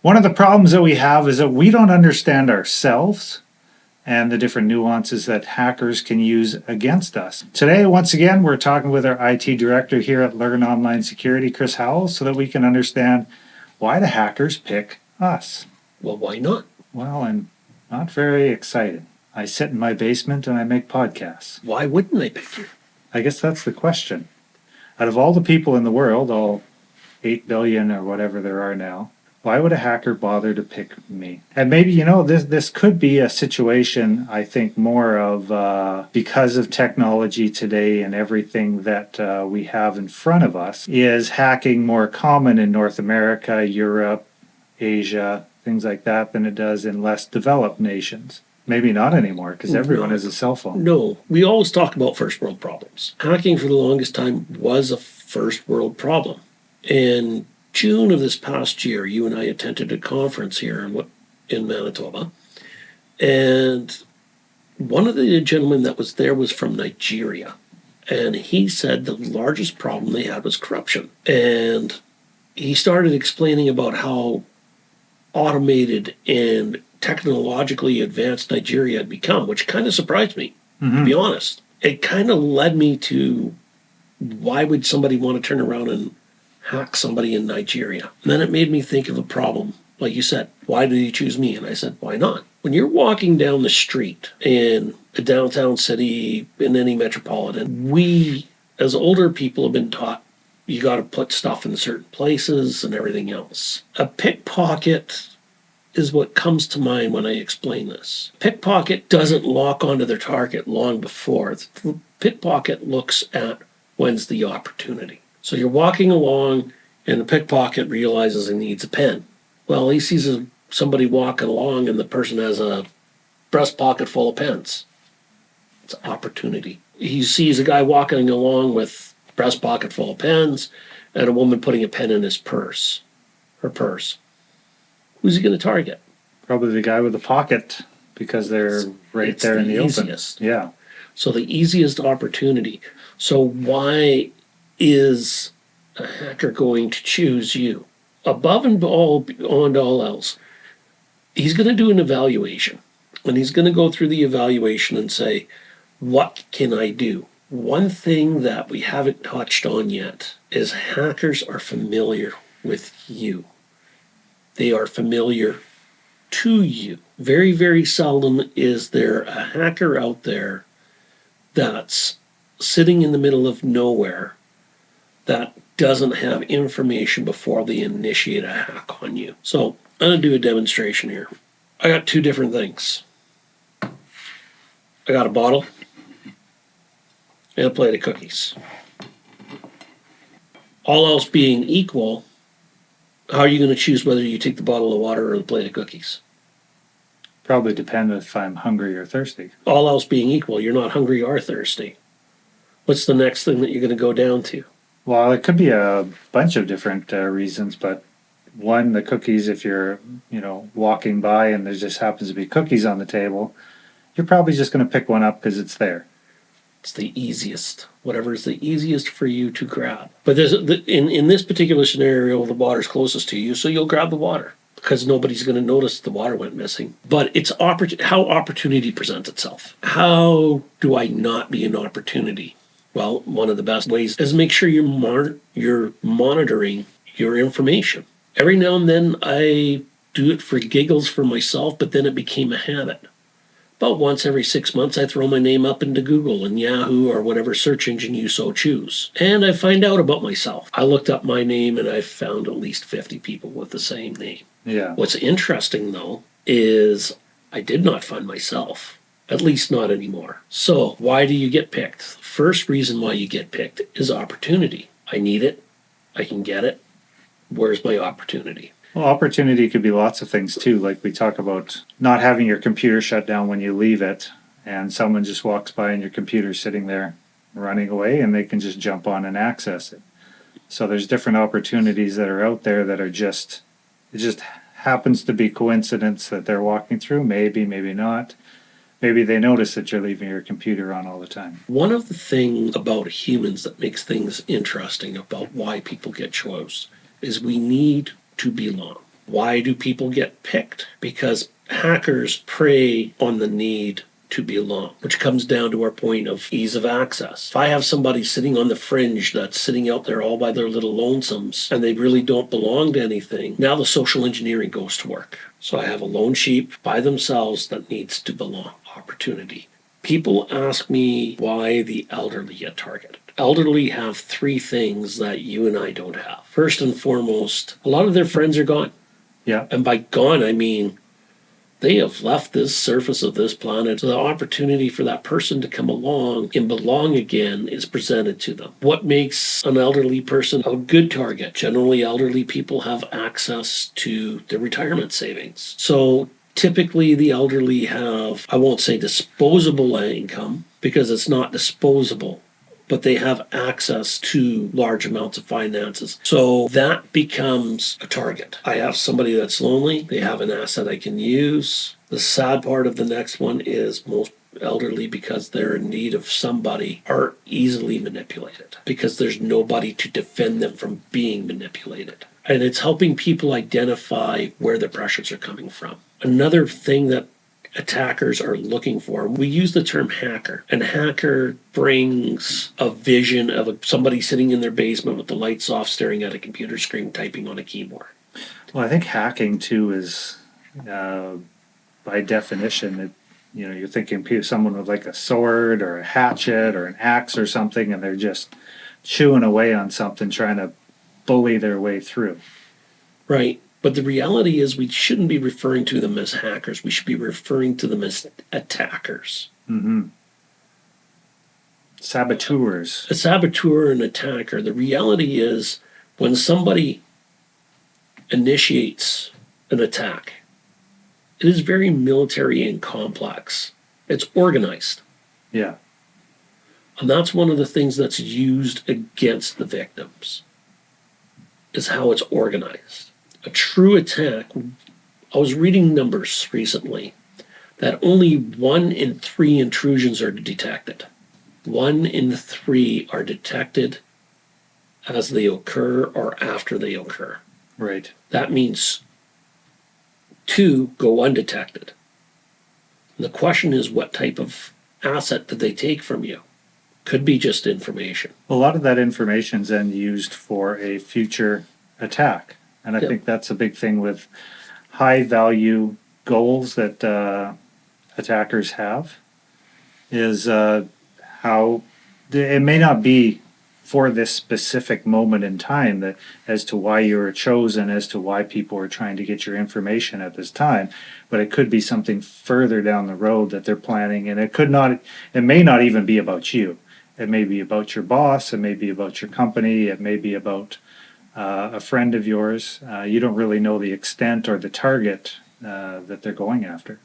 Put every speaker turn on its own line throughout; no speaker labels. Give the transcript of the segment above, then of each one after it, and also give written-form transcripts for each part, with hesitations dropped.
One of the problems that we have is that we don't understand ourselves and the different nuances that hackers can use against us. Today, once again, we're talking with our IT director here at Learn Online Security, Chris Howells, so that we can understand why the hackers pick us.
Well, why not?
Well, I'm not very excited. I sit in my basement and I make podcasts.
Why wouldn't they pick you?
I guess that's the question. Out of all the people in the world, all 8 billion or whatever there are now, why would a hacker bother to pick me? And maybe, this could be a situation, I think, more of because of technology today and everything that we have in front of us, is hacking more common in North America, Europe, Asia, things like that, than it does in less developed nations. Maybe not anymore, because everyone has a cell phone.
No, we always talk about first world problems. Hacking for the longest time was a first world problem. In June of this past year, you and I attended a conference here in Manitoba, and one of the gentlemen that was there was from Nigeria, and he said the largest problem they had was corruption. And he started explaining about how automated and technologically advanced Nigeria had become, which kind of surprised me, to be honest. It kind of led me to, why would somebody want to turn around and hack somebody in Nigeria? And then it made me think of a problem. Like you said, why did he choose me? And I said, why not? When you're walking down the street in a downtown city, in any metropolitan, we, as older people, have been taught you got to put stuff in certain places and everything else. A pickpocket is what comes to mind when I explain this. Pickpocket doesn't lock onto their target long before. The pickpocket looks at when's the opportunity. So you're walking along and the pickpocket realizes he needs a pen. Well, he sees somebody walking along and the person has a breast pocket full of pens. It's opportunity. He sees a guy walking along with breast pocket full of pens and a woman putting a pen in his purse, her purse. Who's he going to target?
Probably the guy with the pocket, because they're right there in the
easiest.
Open. Yeah.
So the easiest opportunity. So why is a hacker going to choose you? Above and beyond all else, he's going to do an evaluation. And he's going to go through the evaluation and say, what can I do? One thing that we haven't touched on yet is hackers are familiar with you. They are familiar to you. Very, very seldom is there a hacker out there that's sitting in the middle of nowhere that doesn't have information before they initiate a hack on you. So I'm going to do a demonstration here. I got two different things. I got a bottle and a plate of cookies. All else being equal, how are you going to choose whether you take the bottle of water or the plate of cookies?
Probably depend if I'm hungry or thirsty.
All else being equal, you're not hungry or thirsty. What's the next thing that you're going to go down to?
Well, it could be a bunch of different reasons, but one, the cookies, if you're, walking by and there just happens to be cookies on the table, you're probably just going to pick one up because it's there.
It's the easiest. Whatever is the easiest for you to grab. But in this particular scenario, the water's closest to you, so you'll grab the water because nobody's going to notice the water went missing. But it's how opportunity presents itself. How do I not be an opportunity? Well, one of the best ways is make sure you're monitoring your information. Every now and then I do it for giggles for myself, but then it became a habit. About once every 6 months, I throw my name up into Google and Yahoo or whatever search engine you so choose. And I find out about myself. I looked up my name and I found at least 50 people with the same name.
Yeah.
What's interesting, though, is I did not find myself. At least not anymore. So why do you get picked? The first reason why you get picked is opportunity. I need it. I can get it. Where's my opportunity?
Well, opportunity could be lots of things too. Like we talk about not having your computer shut down when you leave it, and someone just walks by and your computer's sitting there running away and they can just jump on and access it. So there's different opportunities that are out there that are it just happens to be coincidence that they're walking through. Maybe not. Maybe they notice that you're leaving your computer on all the time.
One of the things about humans that makes things interesting about why people get chose is we need to belong. Why do people get picked? Because hackers prey on the need to belong, which comes down to our point of ease of access. If I have somebody sitting on the fringe that's sitting out there all by their little lonesomes and they really don't belong to anything, now the social engineering goes to work. So I have a lone sheep by themselves that needs to belong. Opportunity. People ask me why the elderly get targeted. Elderly have three things that you and I don't have. First and foremost, a lot of their friends are gone.
Yeah.
And by gone, I mean they have left this surface of this planet. So the opportunity for that person to come along and belong again is presented to them. What makes an elderly person a good target? Generally, elderly people have access to their retirement savings. So typically, the elderly have, I won't say disposable income because it's not disposable, but they have access to large amounts of finances. So that becomes a target. I have somebody that's lonely, they have an asset I can use. The sad part of the next one is most elderly, because they're in need of somebody, are easily manipulated because there's nobody to defend them from being manipulated. And it's helping people identify where the pressures are coming from. Another thing that attackers are looking for, we use the term hacker, and hacker brings a vision of somebody sitting in their basement with the lights off, staring at a computer screen, typing on a keyboard.
Well, I think hacking too is, by definition, you're thinking someone with like a sword or a hatchet or an axe or something, and they're just chewing away on something, trying to bully their way through.
Right. But the reality is we shouldn't be referring to them as hackers. We should be referring to them as attackers.
Mm-hmm. Saboteurs.
A saboteur and attacker. The reality is when somebody initiates an attack, it is very military and complex. It's organized.
Yeah.
And that's one of the things that's used against the victims, is how it's organized. A true attack, I was reading numbers recently that only 1 in 3 intrusions are detected. 1 in 3 are detected as they occur or after they occur.
Right.
That means 2 go undetected. And the question is, what type of asset did they take from you? Could be just information.
A lot of that information is then used for a future attack. And I think that's a big thing with high value goals that attackers have, is how it may not be for this specific moment in time that as to why you were chosen, as to why people are trying to get your information at this time, but it could be something further down the road that they're planning, and it may not even be about you. It may be about your boss, it may be about your company, it may be about a friend of yours. You don't really know the extent or the target that they're going after.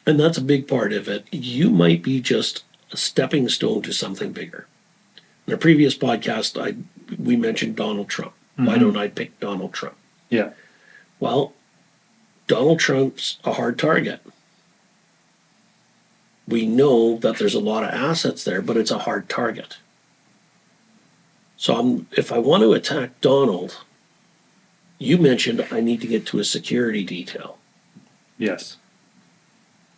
And that's a big part of it. You might be just a stepping stone to something bigger. In a previous podcast, we mentioned Donald Trump. Mm-hmm. Why don't I pick Donald Trump?
Yeah.
Well, Donald Trump's a hard target. We know that there's a lot of assets there, but it's a hard target. So if I want to attack Donald, you mentioned I need to get to a security detail.
Yes.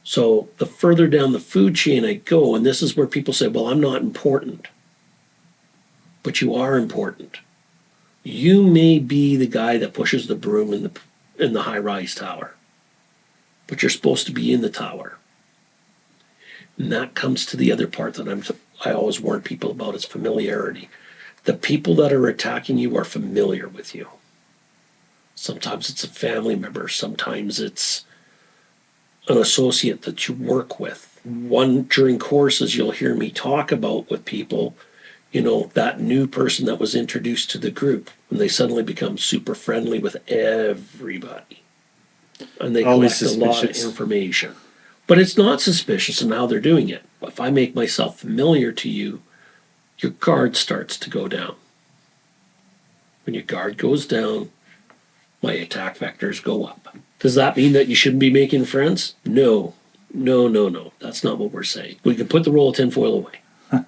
So the further down the food chain I go, and this is where people say, well, I'm not important. But you are important. You may be the guy that pushes the broom in the high-rise tower, but you're supposed to be in the tower. And that comes to the other part that I always warn people about, is familiarity. The people that are attacking you are familiar with you. Sometimes it's a family member. Sometimes it's an associate that you work with. During courses, you'll hear me talk about with people, that new person that was introduced to the group, and they suddenly become super friendly with everybody. And they collect a lot of information. But it's not suspicious in how they're doing it. If I make myself familiar to you, your guard starts to go down. When your guard goes down, my attack vectors go up. Does that mean that you shouldn't be making friends? No. That's not what we're saying. We can put the roll of tinfoil away.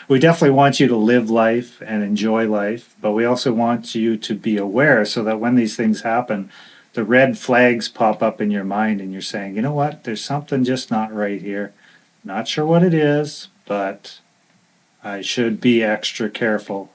We definitely want you to live life and enjoy life, but we also want you to be aware so that when these things happen, the red flags pop up in your mind and you're saying, you know what, there's something just not right here. Not sure what it is, but I should be extra careful